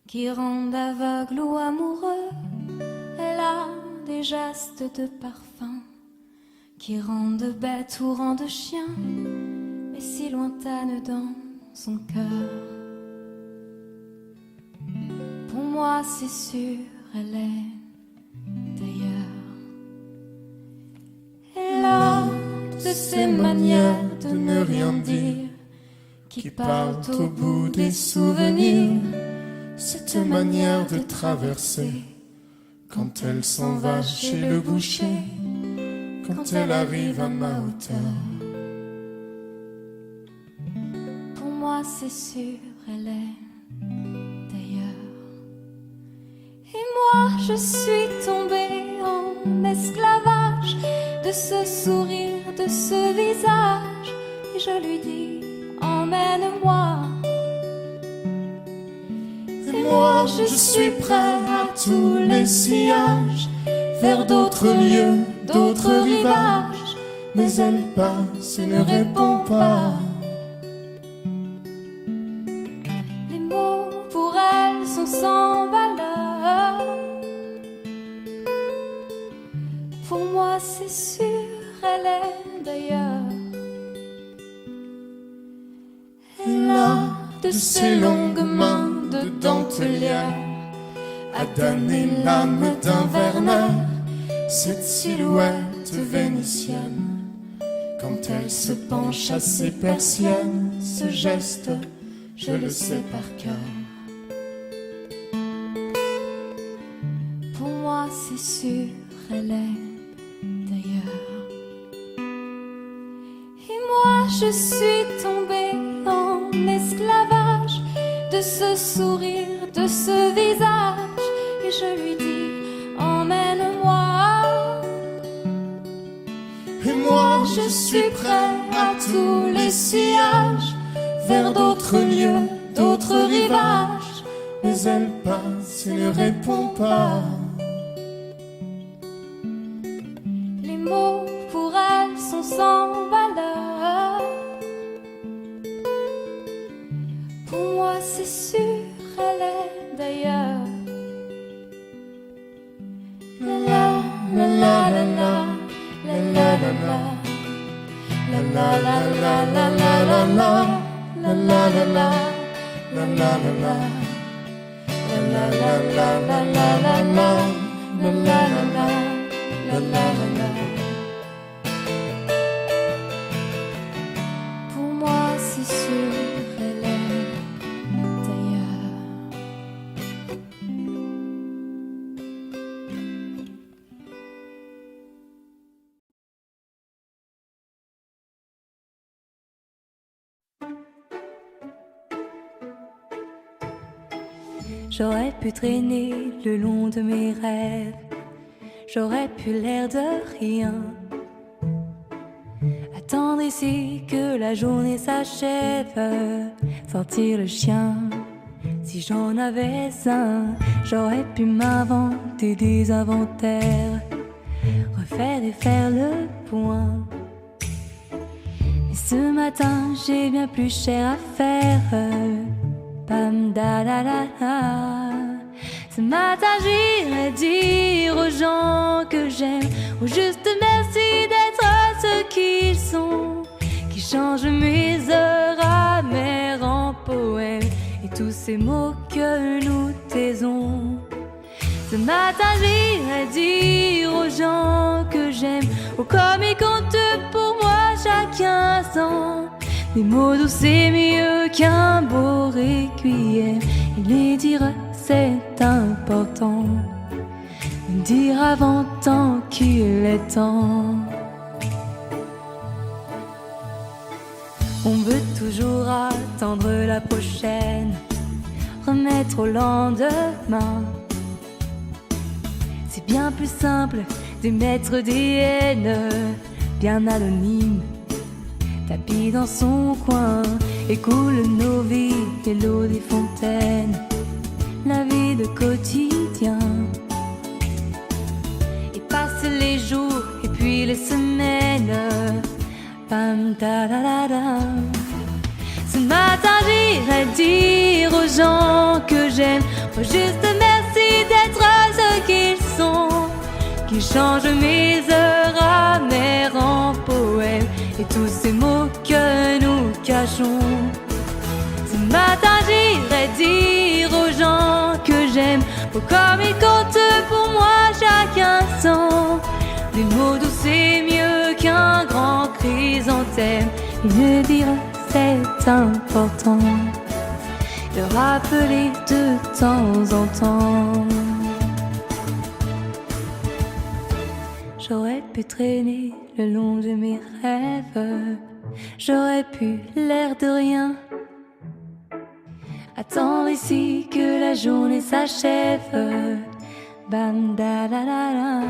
Speaker 1: qui rendent aveugle ou amoureux. Elle a des gestes de parfum qui rendent bête ou rendent chien, mais si lointaine dans son cœur. Pour moi c'est sûr, elle est d'ailleurs. Elle a de ces manières de ne rien dire qui partent au bout des souvenirs.
Speaker 9: Cette manière de traverser quand elle s'en va chez le boucher, quand elle arrive à ma hauteur.
Speaker 1: Pour moi c'est sûr, elle est d'ailleurs. Et moi je suis tombée en esclavage de ce sourire, de ce visage, et je lui dis emmène-moi.
Speaker 9: Et moi je suis prêt à tous les sillages, vers d'autres lieux, d'autres rivages, mais elle passe et ne répond pas.
Speaker 1: Les mots pour elle sont sans valeur. Pour moi c'est sûr, elle est d'ailleurs.
Speaker 9: Elle a de ces longues mains de dentelière à damner l'âme d'un Werner. Cette silhouette vénitienne, quand elle se penche à ses persiennes, ce geste, je le sais par cœur.
Speaker 1: Pour moi c'est sûr, elle est d'ailleurs. Et moi je suis tombée en esclavage de ce sourire, de ce visage, et je lui dis emmène-moi.
Speaker 9: Et moi je suis prêt à tous les sillages, vers d'autres lieux, d'autres rivages, mais elle passe et ne répond pas.
Speaker 1: Les mots pour elle sont sans valeur. Pour moi c'est sûr, elle est d'ailleurs. La la la la la la. La la la la, la la la la la la la, la la la la, la la la la, la la la la la la la, la la la, la la la. Pour moi c'est sûr, elle est d'ailleurs.
Speaker 3: J'aurais pu traîner le long de mes rêves, j'aurais pu l'air de rien, attendre ici que la journée s'achève, sortir le chien si j'en avais un. J'aurais pu m'inventer des inventaires, refaire et faire le point. Mais ce matin j'ai bien plus cher à faire. Pam da da da da. Ce matin j'irai dire aux gens que j'aime, au juste merci d'être ceux qu'ils sont, qui changent mes heures amères en poèmes et tous ces mots que nous taisons. Ce matin j'irai dire aux gens que j'aime, oh comme ils comptent pour moi chaque instant. Des mots doux c'est mieux qu'un beau requiem, et les dire c'est important, me dire avant tant qu'il est temps. On veut toujours attendre la prochaine, remettre au lendemain. C'est bien plus simple d'émettre des haines, bien anonymes, tapis dans son coin, et coule nos vies et l'eau des fontaines, la vie de quotidien. Et passent les jours et puis les semaines, pam da da da da. Ce
Speaker 1: matin j'irai dire aux gens que j'aime, oh juste merci d'être ce qu'ils sont, qui changent mes heures amères en poèmes et tous ces mots que nous cachons. Ce matin j'irai dire aux gens que j'aime, oh comme ils comptent pour moi chaque instant. Des mots doux c'est mieux qu'un grand chrysanthème, et me dire c'est important, le rappeler de temps en temps. J'aurais pu traîner le long de mes rêves, j'aurais pu l'air de rien, attendre ici que la journée s'achève. Bam da la la la.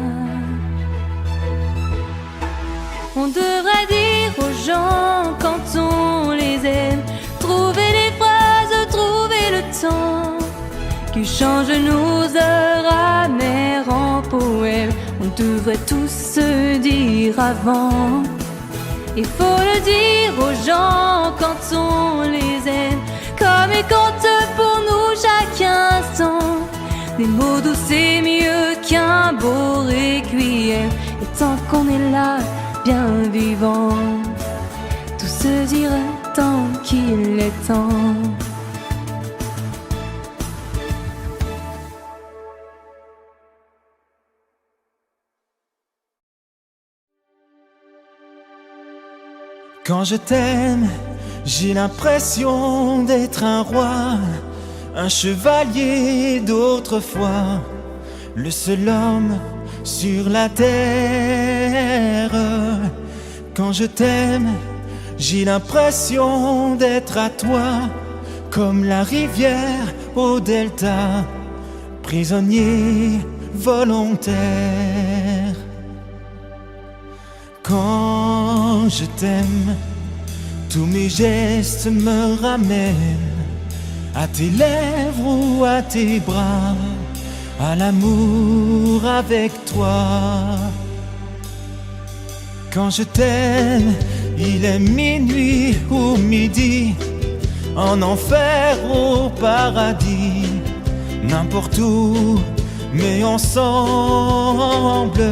Speaker 1: On devrait dire aux gens quand on les aime, trouver les phrases, trouver le temps, qui change nos heures amères en poèmes. On devrait tous se dire avant. Il faut le dire aux gens quand on les aime, comme ils comptent pour nous chaque instant. Des mots doux c'est mieux qu'un beau requiem, et tant qu'on est là, bien vivant, tout se dira tant qu'il est temps.
Speaker 10: Quand je t'aime, j'ai l'impression d'être un roi, un chevalier d'autrefois, le seul homme sur la terre. Quand je t'aime, j'ai l'impression d'être à toi, comme la rivière au delta, prisonnier volontaire. Quand je t'aime, tous mes gestes me ramènent à tes lèvres ou à tes bras, à l'amour avec toi. Quand je t'aime, il est minuit ou midi, en enfer ou paradis, n'importe où, mais ensemble.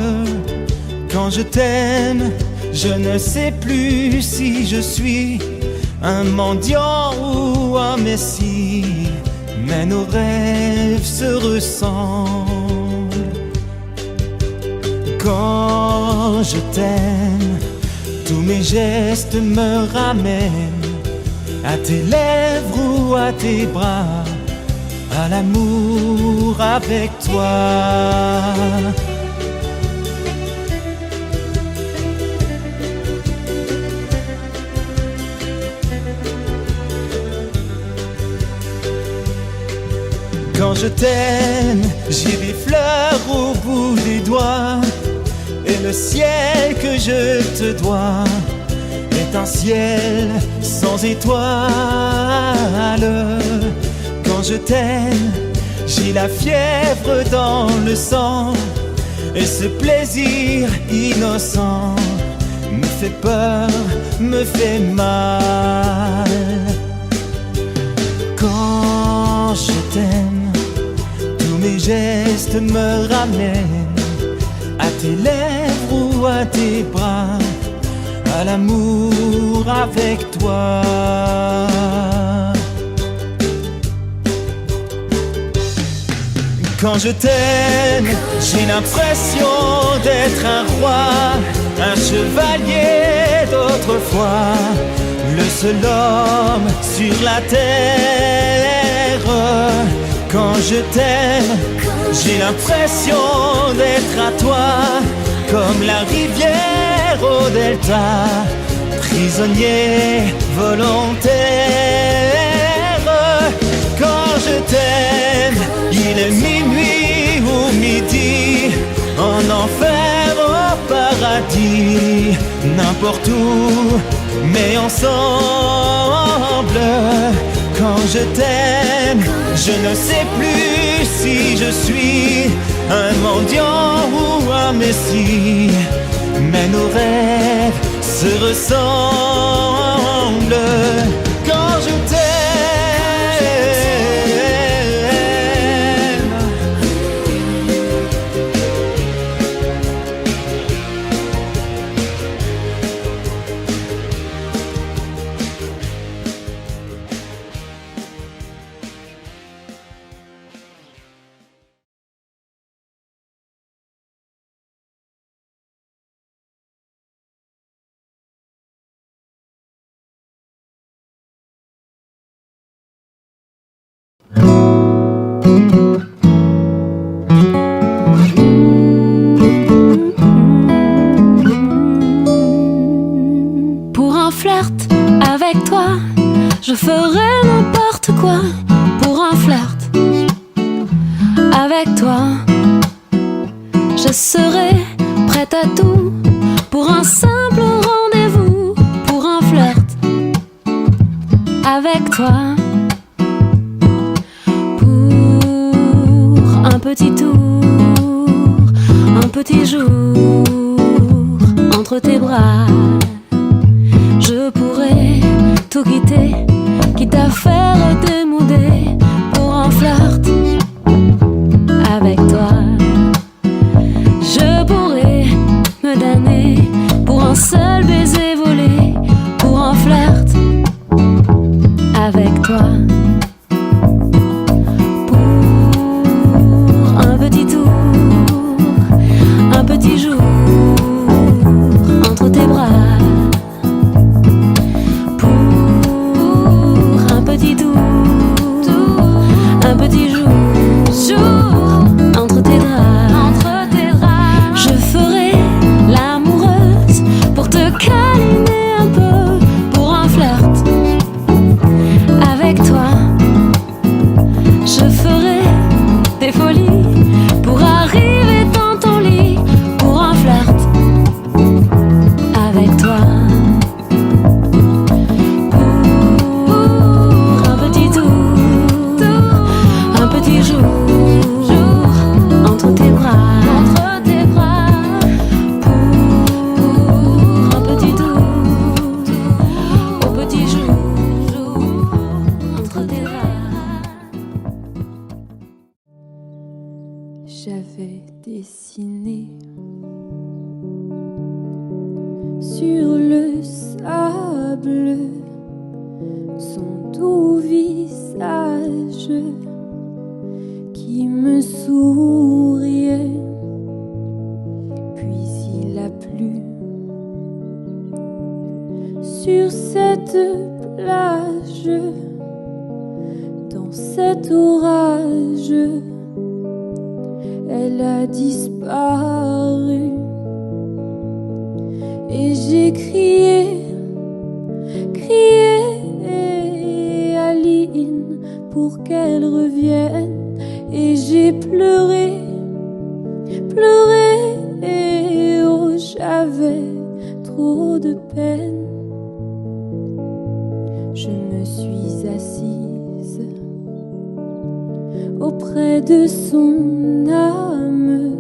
Speaker 10: Quand je t'aime, je ne sais plus si je suis un mendiant ou un messie, mais nos rêves se ressemblent. Quand je t'aime, tous mes gestes me ramènent à tes lèvres ou à tes bras, à l'amour avec toi. Quand je t'aime, j'ai des fleurs au bout des doigts, et le ciel que je te dois est un ciel sans étoiles. Quand je t'aime, j'ai la fièvre dans le sang, et ce plaisir innocent me fait peur, me fait mal. Quand je t'aime, tous mes gestes me ramènent à tes lèvres ou à tes bras, à l'amour avec toi. Quand je t'aime, j'ai l'impression d'être un roi, un chevalier d'autrefois, le seul homme sur la terre. Quand je t'aime, j'ai l'impression d'être à toi, comme la rivière au delta, prisonnier volontaire. Quand je t'aime, il est minuit ou midi, en enfer au paradis, n'importe où, mais ensemble. Quand je t'aime, je ne sais plus si je suis un mendiant ou un messie, mais nos rêves se ressemblent. Quand je
Speaker 1: Je ferai n'importe quoi pour un flirt avec toi. Je serai prête à tout pour un simple rendez-vous, pour un flirt avec toi. Pour un petit tour, un petit jour entre tes bras. Je pourrais tout quitter, quitte à faire démouder pour un flirt avec toi. Je pourrais me damner pour un seul baiser volé, pour un flirt avec toi. Pour un petit tour, un petit jour entre tes bras. Un petit jour entre tes draps. Je ferai l'amoureuse pour te câliner un peu, pour un flirt avec toi. Je ferai des folies pour arriver dans ton lit, pour un flirt avec toi.
Speaker 11: J'avais dessiné sur le sable son doux visage qui me souriait. Puis il a plu sur cette plage, dans cet orage. Elle a disparu et j'ai crié, crié Aline pour qu'elle revienne. Et j'ai pleuré, pleuré, oh j'avais trop de peine. Je me suis assise auprès de son âme,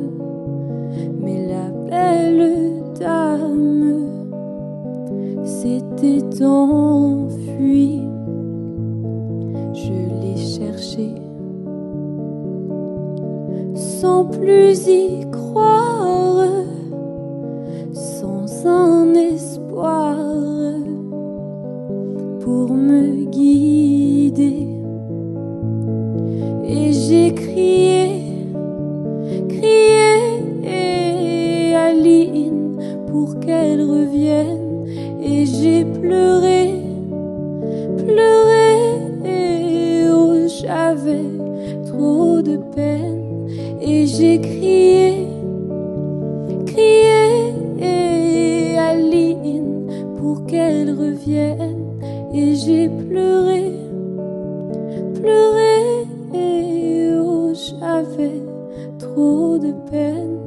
Speaker 11: mais la belle dame s'était enfuie. Je l'ai cherchée sans plus y croire, sans un espoir pour me guider. Et j'ai crié, crié Aline pour qu'elle revienne. Et j'ai pleuré, pleuré, oh j'avais trop de peine. Et j'ai crié, crié Aline pour qu'elle revienne. Et j'ai pleuré, pleuré, oh j'avais trop de peine.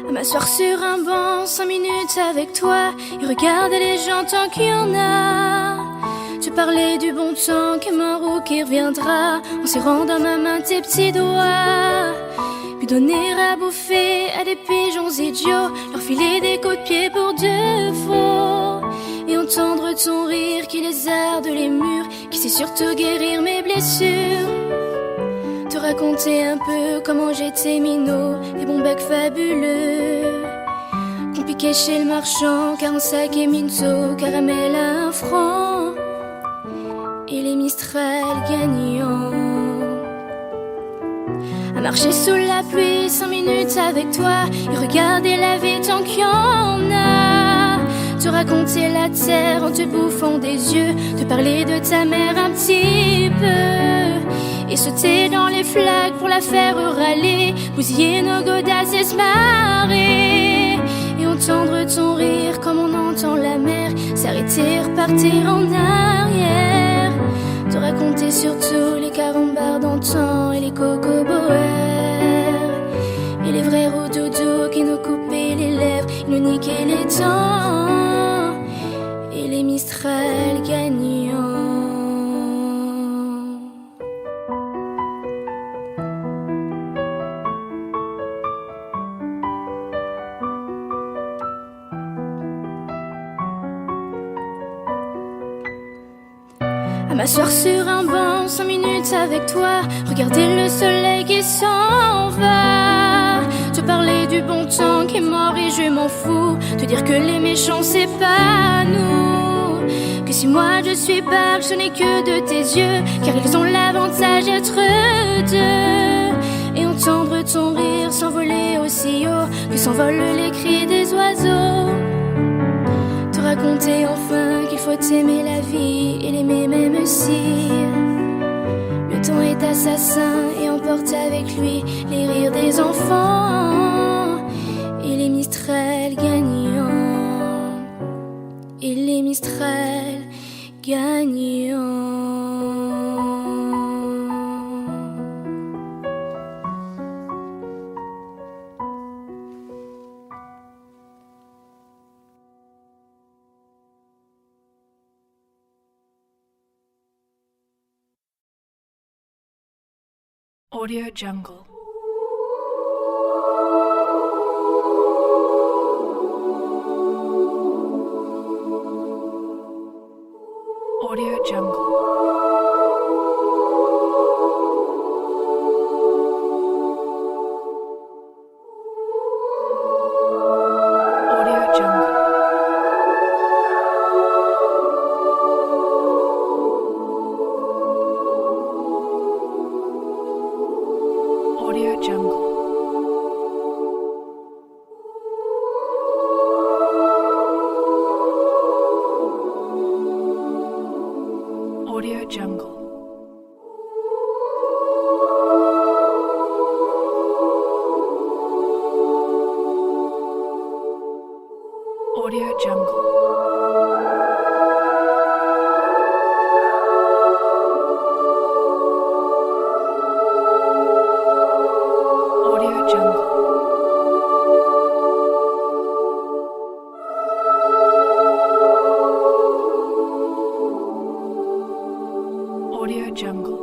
Speaker 12: À m'asseoir sur un banc 5 minutes avec toi et regarder les gens tant qu'il y en a. Tu parlais du bon temps comme un roux qui reviendra, en serrant dans ma main tes petits doigts. Puis donner à bouffer à des pigeons idiots, leur filer des coups de pied pour de faux. Et entendre ton rire qui lézarde les murs, qui sait surtout guérir mes blessures. Te raconter un peu comment j'étais minot, des bons becs fabuleux qu'on piquait chez le marchand, 45 et minto, caramel à 1 franc, et les Mistral gagnants. À marcher sous la pluie 5 minutes avec toi et regarder la vie tant qu'il y en a. raconter la terre en te bouffant des yeux, te parler de ta mère un petit peu, et sauter dans les flaques pour la faire râler, bousiller nos godasses et se marrer, et entendre ton rire comme on entend la mer s'arrêter, repartir en arrière, te raconter surtout les carambars d'antan et les cocoboères, et les vrais roudoudous qui nous coupaient les lèvres, ils nous niquaient les dents, et les Mistral gagnants. À m'asseoir sur un banc 5 minutes avec toi, regarder le soleil qui s'en va, te parler du bon temps qui est mort et je m'en fous, te dire que les méchants c'est pas nous, que si moi je suis barque ce n'est que de tes yeux, car ils ont l'avantage d'être deux, et entendre ton rire s'envoler aussi haut que s'envolent les cris des oiseaux, te raconter enfin qu'il faut aimer la vie et l'aimer même si le temps est assassin et emporte avec lui les rires des enfants, et les Mistral gagnants, et les Mistral gagnants.
Speaker 13: Audio Jungle. Audio Jungle. Audio Jungle. Audio Jungle. Audio Jungle. Audio Jungle. Audio Jungle. Audio Jungle.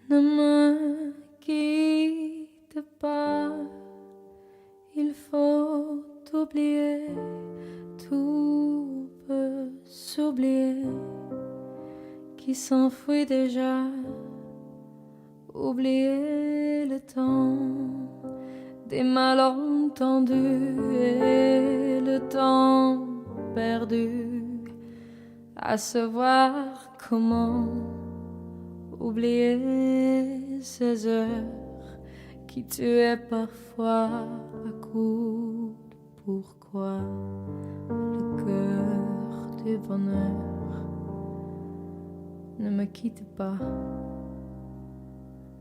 Speaker 11: Ne me quitte pas, il faut oublier, tout peut s'oublier, qui s'enfuit déjà, oublier le temps des malentendus et le temps perdu, à savoir comment oublier ces heures qui tuaient parfois à coups de pourquoi le cœur du bonheur. Ne me quitte pas,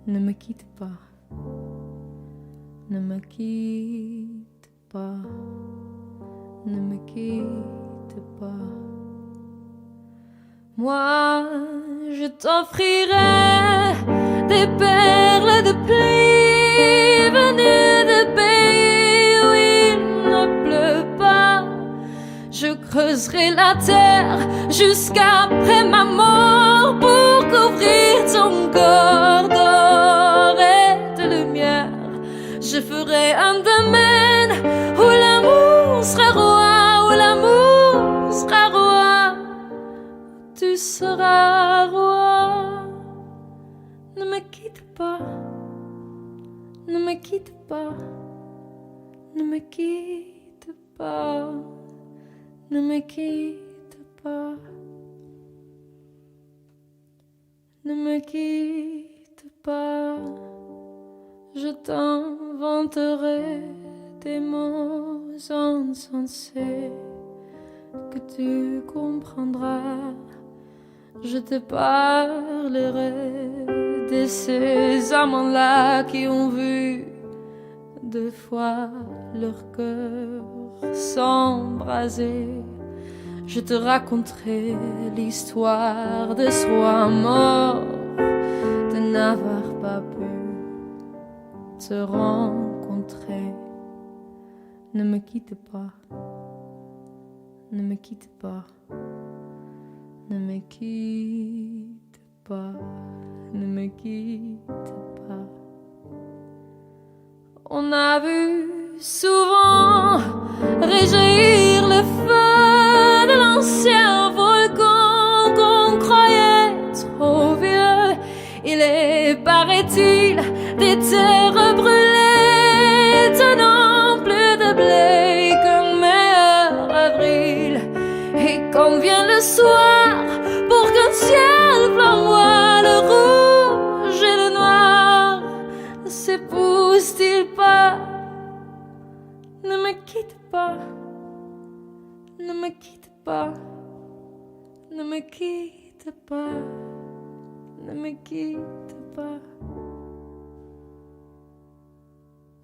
Speaker 11: ne me quitte pas, ne me quitte pas, ne me quitte pas. Moi, je t'offrirai des perles de pluie venues de pays où il ne pleut pas. Je creuserai la terre jusqu'après ma mort pour couvrir ton corps d'or seras roi. Ne me quitte pas, ne me quitte pas, ne me quitte pas, ne me quitte pas, ne me quitte pas. Je t'inventerai des mots insensés que tu comprendras. Je te parlerai de ces amants-là qui ont vu 2 fois leur cœur s'embraser. Je te raconterai l'histoire de ce roi mort, de n'avoir pas pu te rencontrer. Ne me quitte pas, ne me quitte pas, ne me quitte pas, ne me quitte pas. On a vu souvent réjaillir le feu de l'ancien volcan qu'on croyait trop vieux. Il est, paraît-il, des terres brûlées tenant plus de blé qu'un meilleur avril. Et quand vient le soir, pour qu'un ciel flamboie, le rouge et le noir ne s'épousent-ils pas? Ne me quitte pas, ne me quitte pas, ne me quitte pas, ne me quitte pas.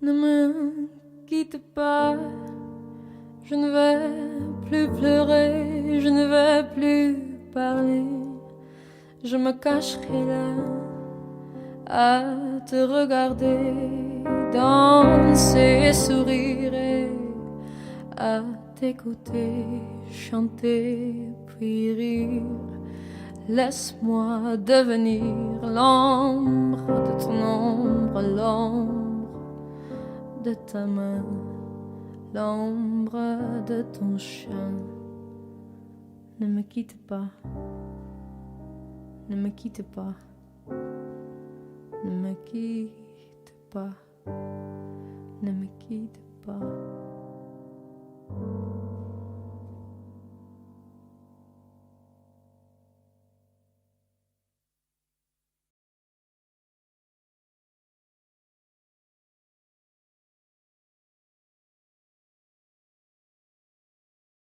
Speaker 11: Ne me quitte pas, je ne vais plus pleurer, je ne vais plus parler. Je me cacherai là à te regarder danser et sourire et à t'écouter chanter puis rire. Laisse-moi devenir l'ombre de ton ombre, l'ombre de ta main, l'ombre de ton chien. Ne me quitte pas, ne me quitte pas, ne me quitte pas, ne me quitte pas.